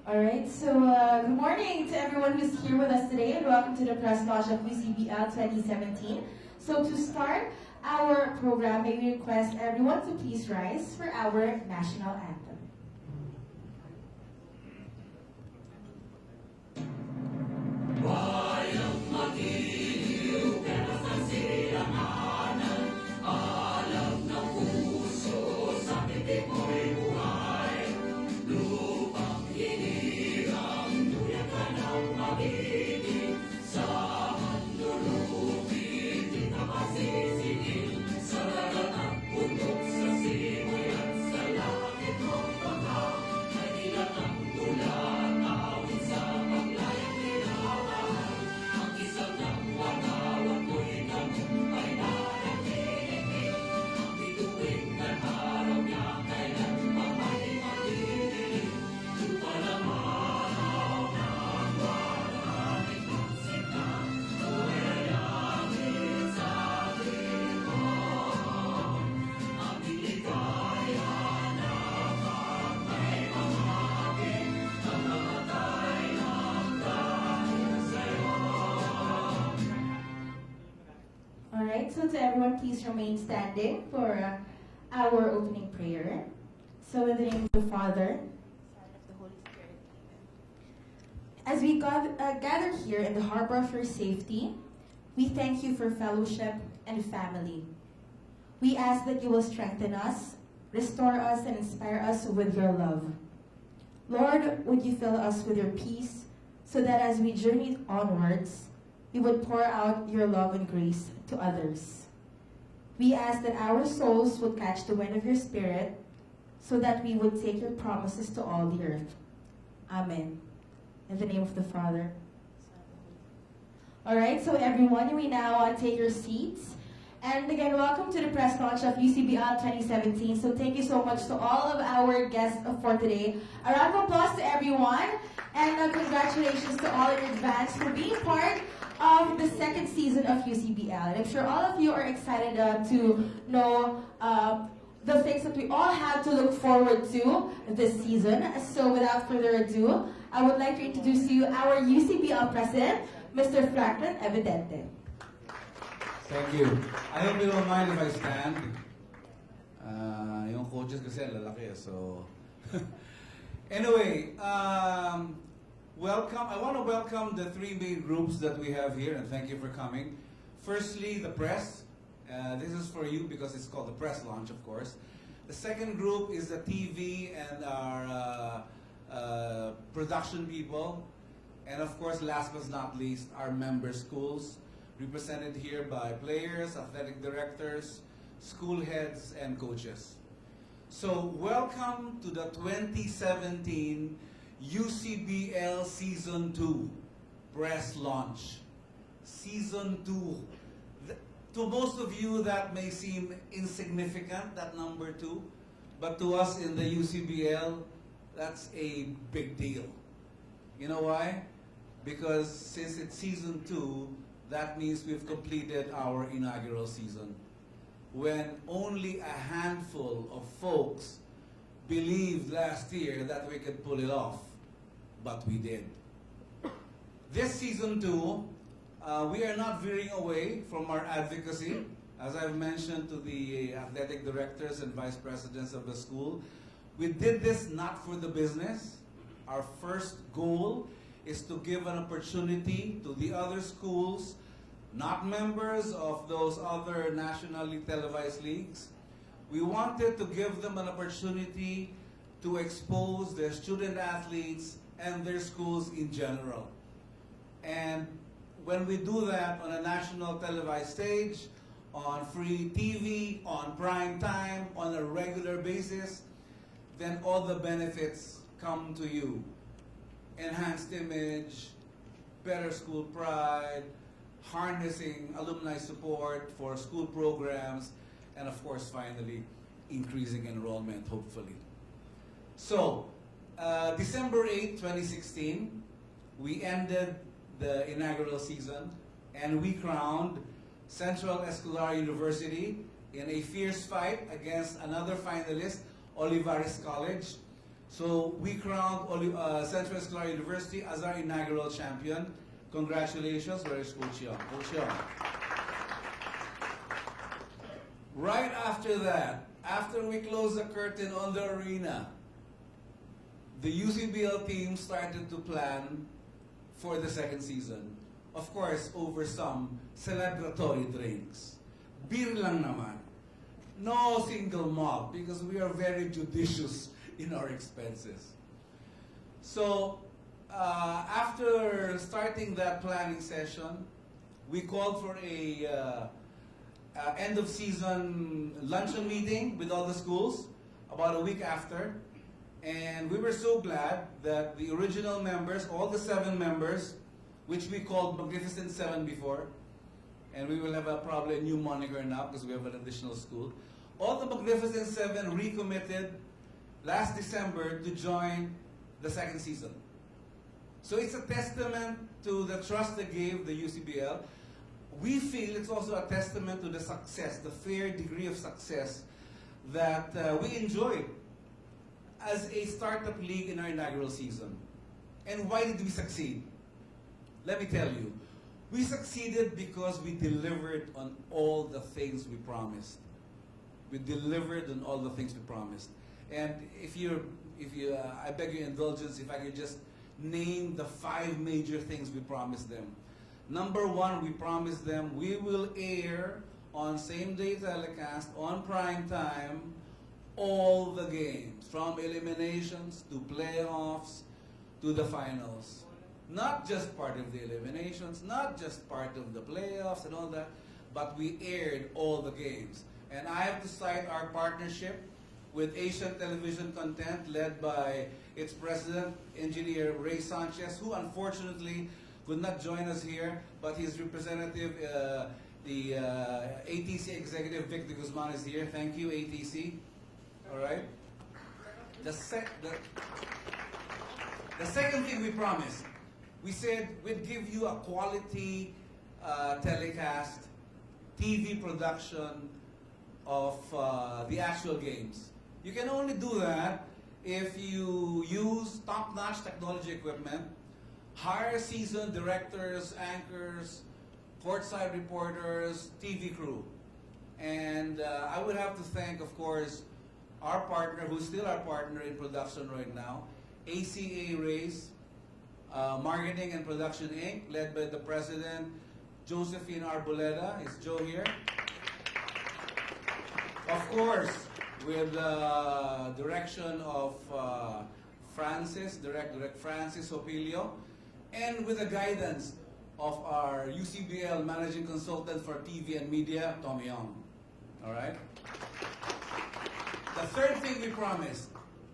Alright, so good morning to everyone who's here with us today and welcome to the press launch of UCBL 2017. So to start our program, may we request everyone to please rise for our national anthem. Alright, so to everyone, please remain standing for our opening prayer. So in the name of the Father, Son, of the Holy Spirit, Amen. As we gather here in the harbor of your safety, we thank you for fellowship and family. We ask that you will strengthen us, restore us, and inspire us with your love. Lord, would you fill us with your peace so that as we journey onwards, you would pour out your love and grace to others. We ask that our souls would catch the wind of your Spirit so that we would take your promises to all the earth. Amen. In the name of the Father. All right, so everyone, you may now take your seats. And again, welcome to the press launch of UCBL 2017. So thank you so much to all of our guests for today. A round of applause to everyone. And congratulations to all in advance for being part of the second season of UCBL. And I'm sure all of you are excited to know the things that we all have to look forward to this season. So without further ado, I would like to introduce to you our UCBL President, Mr. Franklin Evidente. Thank you. I hope you don't mind if I stand. Yung coaches kasi lalaki, so... Anyway, welcome. I want to welcome the three main groups that we have here, and thank you for coming. Firstly, the press. This is for you because it's called the press launch, of course. The second group is the TV and our production people. And of course, last but not least, our member schools, represented here by players, athletic directors, school heads, and coaches. So welcome to the 2017 UCBL Season 2 press launch. Season 2. To most of you that may seem insignificant, that number 2, but to us in the UCBL, that's a big deal. You know why? Because since it's Season 2, that means we've completed our inaugural season. When only a handful of folks believed last year that we could pull it off, but we did. This Season 2, we are not veering away from our advocacy. As I've mentioned to the athletic directors and vice presidents of the school, we did this not for the business. Our first goal is to give an opportunity to the other schools, not members of those other nationally televised leagues. We wanted to give them an opportunity to expose their student athletes and their schools in general. And when we do that on a national televised stage, on free TV, on prime time, on a regular basis, then all the benefits come to you. Enhanced image, better school pride, harnessing alumni support for school programs, and of course, finally, increasing enrollment, hopefully. So, December 8, 2016, we ended the inaugural season, and we crowned Central Escolar University in a fierce fight against another finalist, Olivares College. So we crowned Central Escolar University as our inaugural champion. Congratulations, where is Coach Young? Coach Young. Right after that, after we closed the curtain on the arena, the UCBL team started to plan for the second season. Of course, over some celebratory drinks. Beer lang naman. No single malt because we are very judicious in our expenses. So, after starting that planning session, we called for a end of season luncheon meeting with all the schools about a week after. And we were so glad that the original members, all the 7 members, which we called Magnificent 7 before, and we will have probably a new moniker now because we have an additional school. All the Magnificent 7 recommitted last December to join the second season. So it's a testament to the trust they gave the UCBL. We feel it's also a testament to the success, the fair degree of success that we enjoyed as a startup league in our inaugural season. And why did we succeed? Let me tell you. We succeeded because we delivered on all the things we promised. We delivered on all the things we promised. And I beg your indulgence if I could just name the 5 major things we promised them. Number 1, we promised them we will air on same-day telecast, on prime time, all the games, from eliminations to playoffs to the finals. Not just part of the eliminations, not just part of the playoffs and all that, but we aired all the games. And I have to cite our partnership with Asian Television Content, led by its president, engineer Ray Sanchez, who unfortunately could not join us here, but his representative, the ATC executive, Victor Guzman, is here. Thank you, ATC. All right. The second thing we promised, we said we'd give you a quality telecast, TV production of the actual games. You can only do that if you use top-notch technology equipment, hire seasoned directors, anchors, courtside reporters, TV crew. And I would have to thank, of course, our partner, who's still our partner in production right now, ACA Race, Marketing and Production Inc., led by the president, Josephine Arboleda. Is Joe here? Of course, with the direction of Direct Francis Opilio, and with the guidance of our UCBL Managing Consultant for TV and Media, Tom Young. All right? The third thing we promised,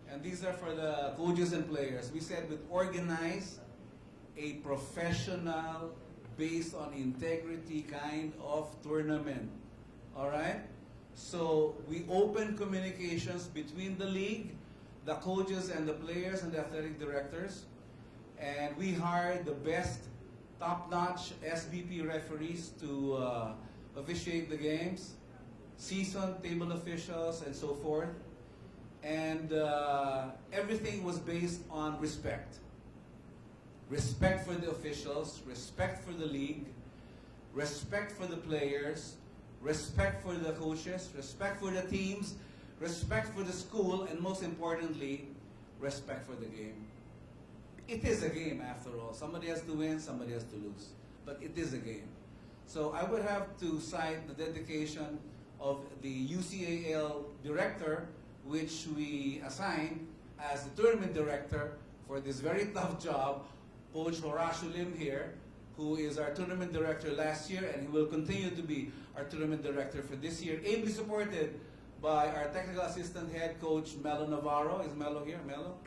and these are for the coaches and players, we said we'd organize a professional, based on integrity kind of tournament. All right? So we opened communications between the league, the coaches and the players and the athletic directors, and we hired the best top-notch SBP referees to officiate the games, seasoned table officials, and so forth. And everything was based on respect. Respect for the officials, respect for the league, respect for the players, respect for the coaches, respect for the teams, respect for the school, and most importantly, respect for the game. It is a game after all. Somebody has to win, somebody has to lose. But it is a game. So I would have to cite the dedication of the UCAL director, which we assigned as the tournament director for this very tough job, Coach Horacio Lim here, who is our tournament director last year, and he will continue to be our tournament director for this year, ably supported by our technical assistant head coach, Melo Navarro. Is Melo here? Melo?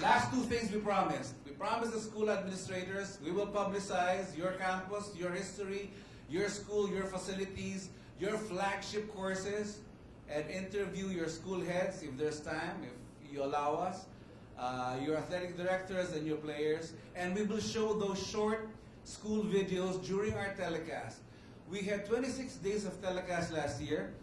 Last 2 things we promised. We promised the school administrators, we will publicize your campus, your history, your school, your facilities, your flagship courses, and interview your school heads if there's time, if you allow us, your athletic directors and your players, and we will show those short school videos during our telecast. We had 26 days of telecast last year.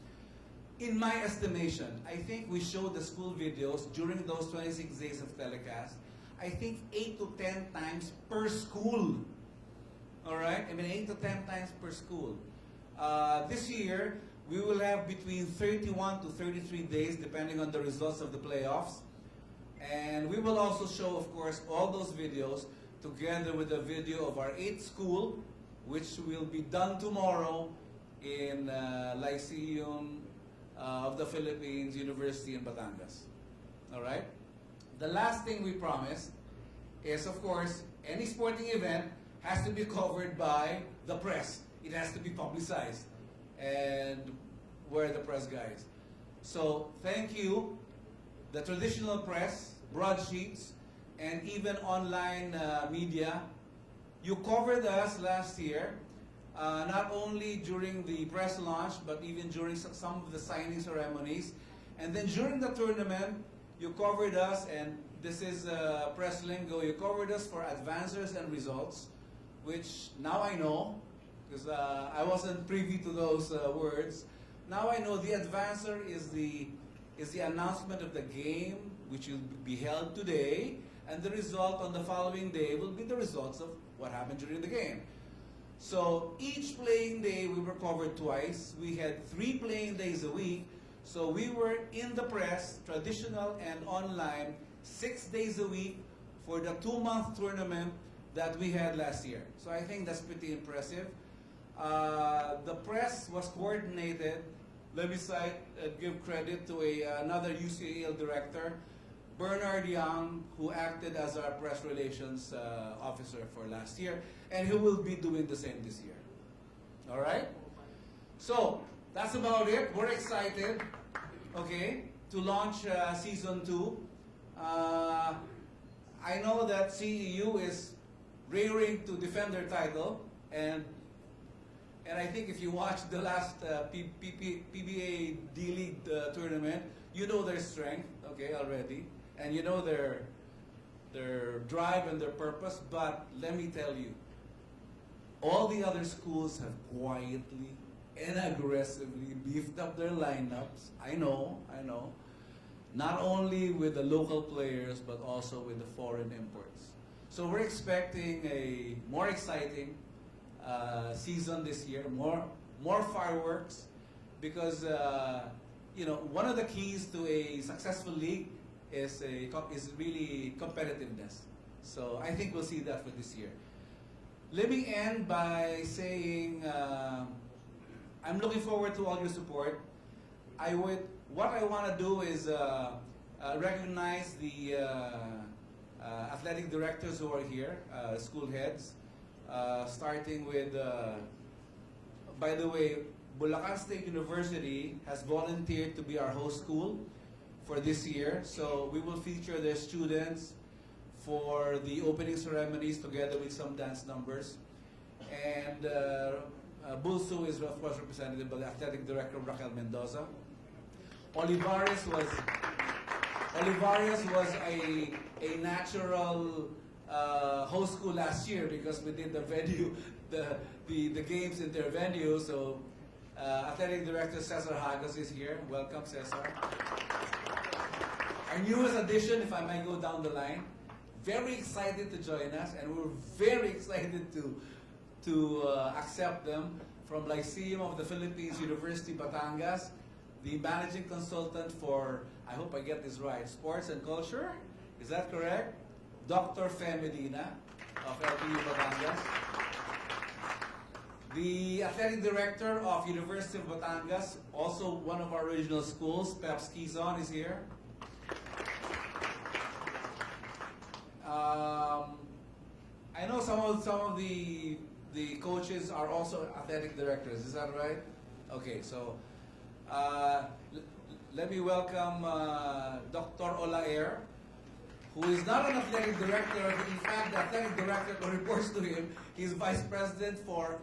in my estimation, I think we showed the school videos during those 26 days of telecast, I think 8 to 10 times per school. All right? I mean, 8 to 10 times per school. This year, we will have between 31 to 33 days, depending on the results of the playoffs. And we will also show, of course, all those videos together with a video of our 8th school, which will be done tomorrow in Lyceum of the Philippines University in Batangas. All right? The last thing we promised is, of course, any sporting event has to be covered by the press. It has to be publicized. And we're the press guys. So thank you, the traditional press, broadsheets, and even online media. You covered us last year, not only during the press launch, but even during some of the signing ceremonies. And then during the tournament, you covered us, and this is press lingo, you covered us for advancers and results, which now I know, because I wasn't privy to those words. Now I know the advancer is the announcement of the game, which will be held today, and the result on the following day will be the results of what happened during the game. So each playing day we were covered twice. We had 3 playing days a week. So we were in the press, traditional and online, 6 days a week for the 2-month tournament that we had last year. So I think that's pretty impressive. The press was coordinated. Let me give credit to another UCAL director, Bernard Young, who acted as our press relations officer for last year, and who will be doing the same this year. All right? So, that's about it. We're excited, okay, to launch Season 2. I know that CEU is rearing to defend their title, and I think if you watch the last PBA D-League tournament, you know their strength, okay, already. And you know their drive and their purpose. But let me tell you, all the other schools have quietly and aggressively beefed up their lineups. I know. Not only with the local players, but also with the foreign imports. So we're expecting a more exciting season this year, more fireworks, because one of the keys to a successful league is really competitiveness. So I think we'll see that for this year. Let me end by saying I'm looking forward to all your support. What I want to do is recognize the athletic directors who are here, school heads, starting with, by the way, Bulacan State University has volunteered to be our host school for this year. So we will feature their students for the opening ceremonies together with some dance numbers. And Bulsu is, of course, represented by the athletic director, Raquel Mendoza. Olivares was a natural host school last year because we did the venue, the games in their venue. So athletic director Cesar Hagos is here. Welcome, Cesar. Our newest addition, if I may go down the line, very excited to join us, and we're very excited to accept them from Lyceum of the Philippines University Batangas, the managing consultant for, I hope I get this right, sports and culture. Is that correct? Dr. Fe Medina of LPU Batangas. The athletic director of University of Batangas, also one of our regional schools, Peps Quizon, is here. I know some of the coaches are also athletic directors. Is that right? Okay, so let me welcome Dr. Olaer, who is not an athletic director. In fact, the athletic director who reports to him, he's vice president for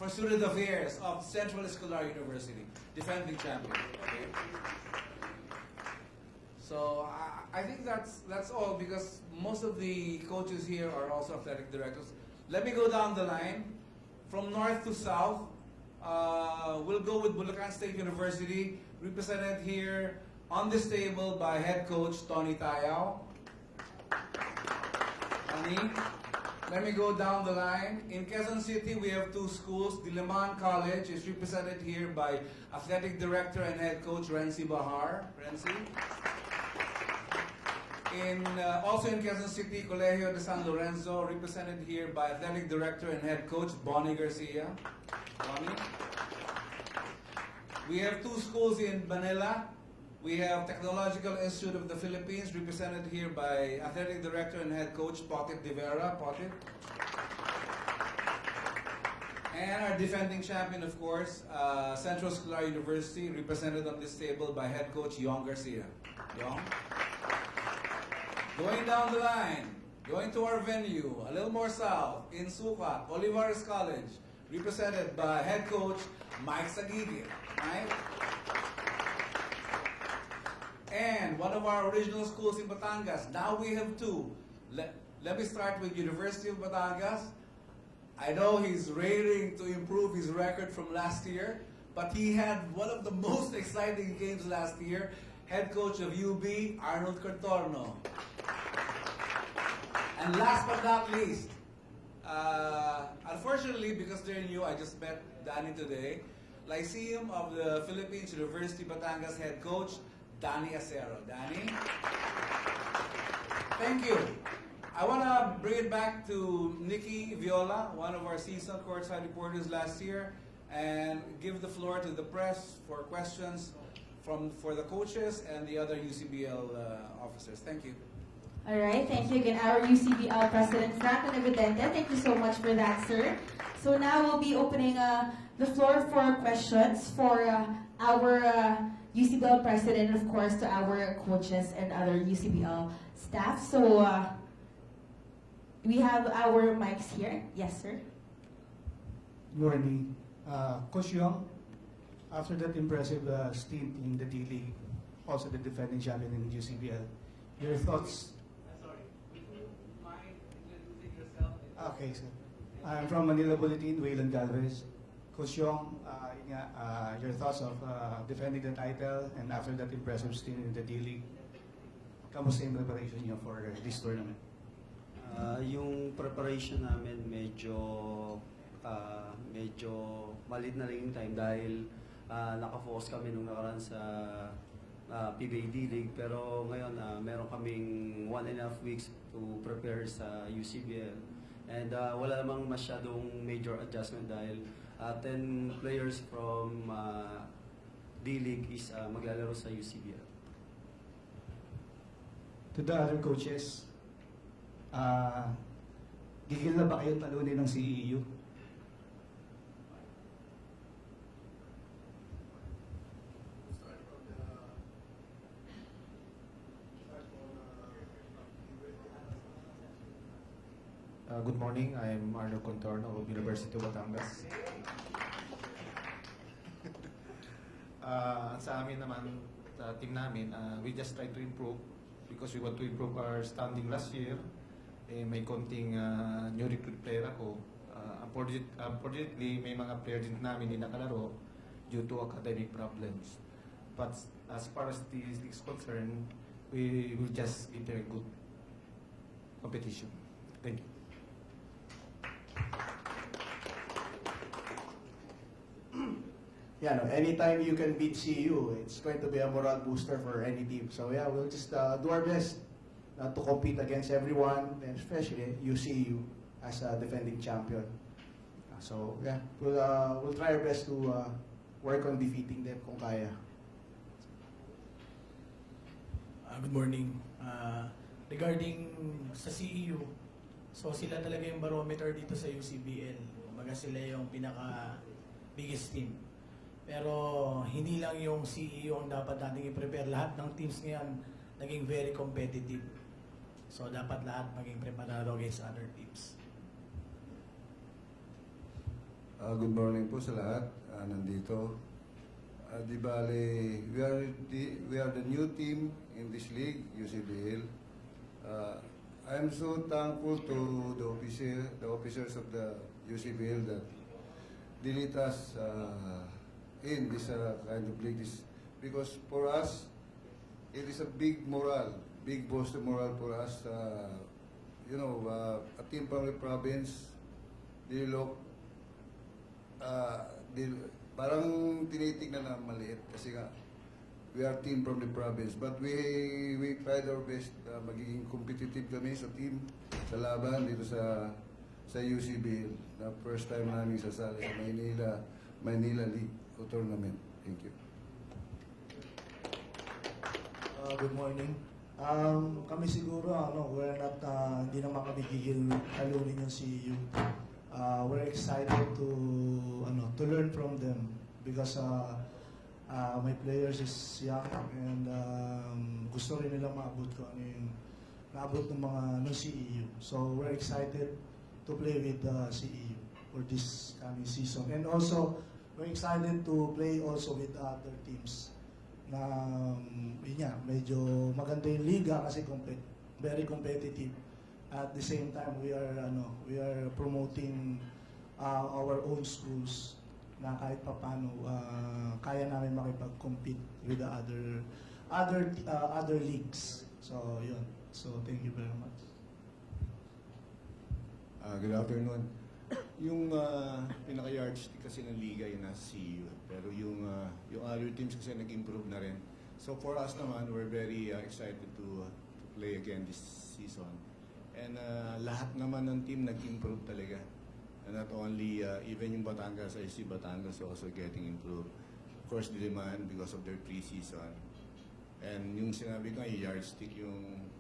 student affairs of Central Escolar University, defending champion. Okay? So I think that's all, because most of the coaches here are also athletic directors. Let me go down the line from north to south. We'll go with Bulacan State University, represented here on this table by head coach Tony Tayao. Tony, let me go down the line. In Quezon City, we have two schools. Diliman College is represented here by athletic director and head coach Renzi Bahar. Renzi. Also in Quezon City, Colegio de San Lorenzo, represented here by athletic director and head coach Bonnie Garcia. Bonnie. We have two schools in Manila. We have Technological Institute of the Philippines, represented here by athletic director and head coach Potit De Vera. Potit. And our defending champion, of course, Central Scholar University, represented on this table by head coach Yong Garcia. Yong. Going down the line, going to our venue, a little more south, in Sucat, Olivares College, represented by head coach Mike Sagigi. Mike. And one of our original schools in Batangas. Now we have two. Let me start with University of Batangas. I know he's raring to improve his record from last year, but he had one of the most exciting games last year. Head coach of UB, Arnold Cortorno. And last but not least, unfortunately, because they're new, I just met Danny today. Lyceum of the Philippines, University Batangas head coach, Danny Acero. Danny? Thank you. I want to bring it back to Nikki Viola, one of our seasoned courtside reporters last year, and give the floor to the press for questions for the coaches and the other UCBL officers. Thank you. All right, thank you again, our UCBL President Franklin Evidente. Thank you so much for that, sir. So now we'll be opening the floor for questions for our UCBL President, and of course to our coaches and other UCBL staff. So we have our mics here. Yes, sir. Good morning. Coach Young, after that impressive stint in the D-League, also the defending champion in UCBL, your thoughts? Sorry, would you mind introducing yourself? Okay, sir. I'm from Manila Bulletin, Waylon Galvez. Coach Young, your thoughts of defending the title and after that impressive stint in the D-League, kamusta yung preparation niyo for this tournament? Yung preparation namin medyo malit na rin yung time dahil naka-focus kami nung nakaraan sa PBA D-League, pero ngayon meron kaming 1.5 weeks to prepare sa UCBL, and wala namang masyadong major adjustment dahil 10 players from D-League is maglalaro sa UCBL. To the other coaches, gigil na ba kayo talunin ng CEU? Good morning, I'm Arnold Contorno of University of Batangas. Sa amin naman, sa team namin, we just try to improve because we want to improve our standing last year. May konting new recruit player ako. Unfortunately, may mga player din namin hindi nakalaro due to academic problems. But as far as this is concerned, we will just give them a good competition. Thank you. Yeah, no, anytime you can beat CU, it's going to be a morale booster for any team. So yeah, we'll just do our best to compete against everyone, and especially UCU as a defending champion. So yeah, we'll try our best to work on defeating them kung kaya. Good morning. Regarding sa CEU, so sila talaga yung barometer dito sa UCBL. Kumbaga sila yung pinaka biggest team. Pero hindi lang yung CEU ang dapat nating i-prepare. Lahat ng teams ngayon naging very competitive. So dapat lahat maging preparado against other teams. Good morning po sa lahat nandito. Di bale, we are the new team in this league, UCBL. I'm so thankful to the officers of the UCBL that delete us in this kind of league. Because for us, it is a big boost of morale for us. A team from the province, they look, parang tinitignan na maliit kasi nga, we are team from the province. But we tried our best magiging competitive kami sa team, sa laban dito sa UCB. Na first time namin sasali sa Manila League o Tournament. Thank you. Good morning. Kami siguro, we're not, hindi naman kami gigil talunin yung CEU. We're excited to learn from them because my players is young and gusto rin nila maabot ko ano yung naabot ng mga CEU. So we're excited to play with the CEU for this coming season. And also, we're excited to play also with other teams na yun nga, medyo maganda yung liga kasi very competitive. At the same time, we are promoting our own schools na kahit papano kaya namin makipag-compete with the other leagues. So yun. So thank you very much. Good afternoon. Yung pinaka-yardstick kasi ng liga yung nasa CU. Pero yung other teams kasi nag-improve na rin. So for us naman, we're very excited to play again this season. And lahat naman ng team nag-improve talaga. And not only, even yung Batangas, I see Batangas also getting improved. Of course, Diliman because of their pre-season. And yung sinabi ko, yung yardstick yung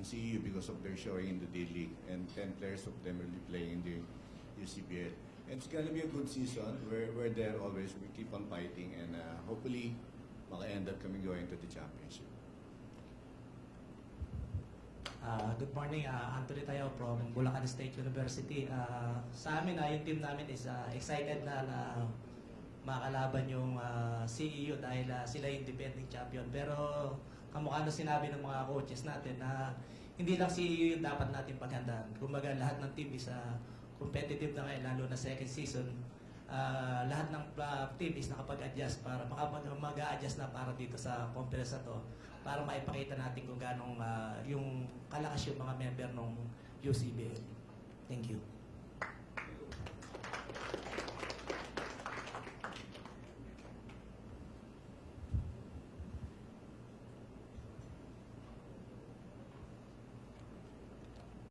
CU because of their showing in the D-League. And 10 players of them will be playing in the UCBL. And it's gonna be a good season. We're there always. We keep on fighting. And hopefully, maka-end up kami going to the championship. Good morning, Anthony Tayo from Bulacan State University. Sa amin, yung team namin is excited na makalaban yung CEU dahil sila yung defending champion. Pero kamukha na sinabi ng mga coaches natin na hindi lang CEU yung dapat natin paghandaan. Kumbaga lahat ng team is competitive na ngayon, lalo na second season. Lahat ng team is nakapag-adjust para mag-a-adjust na para dito sa conference na to para maipakita natin kung ganong yung kalakas yung mga member ng UCBL. Thank you.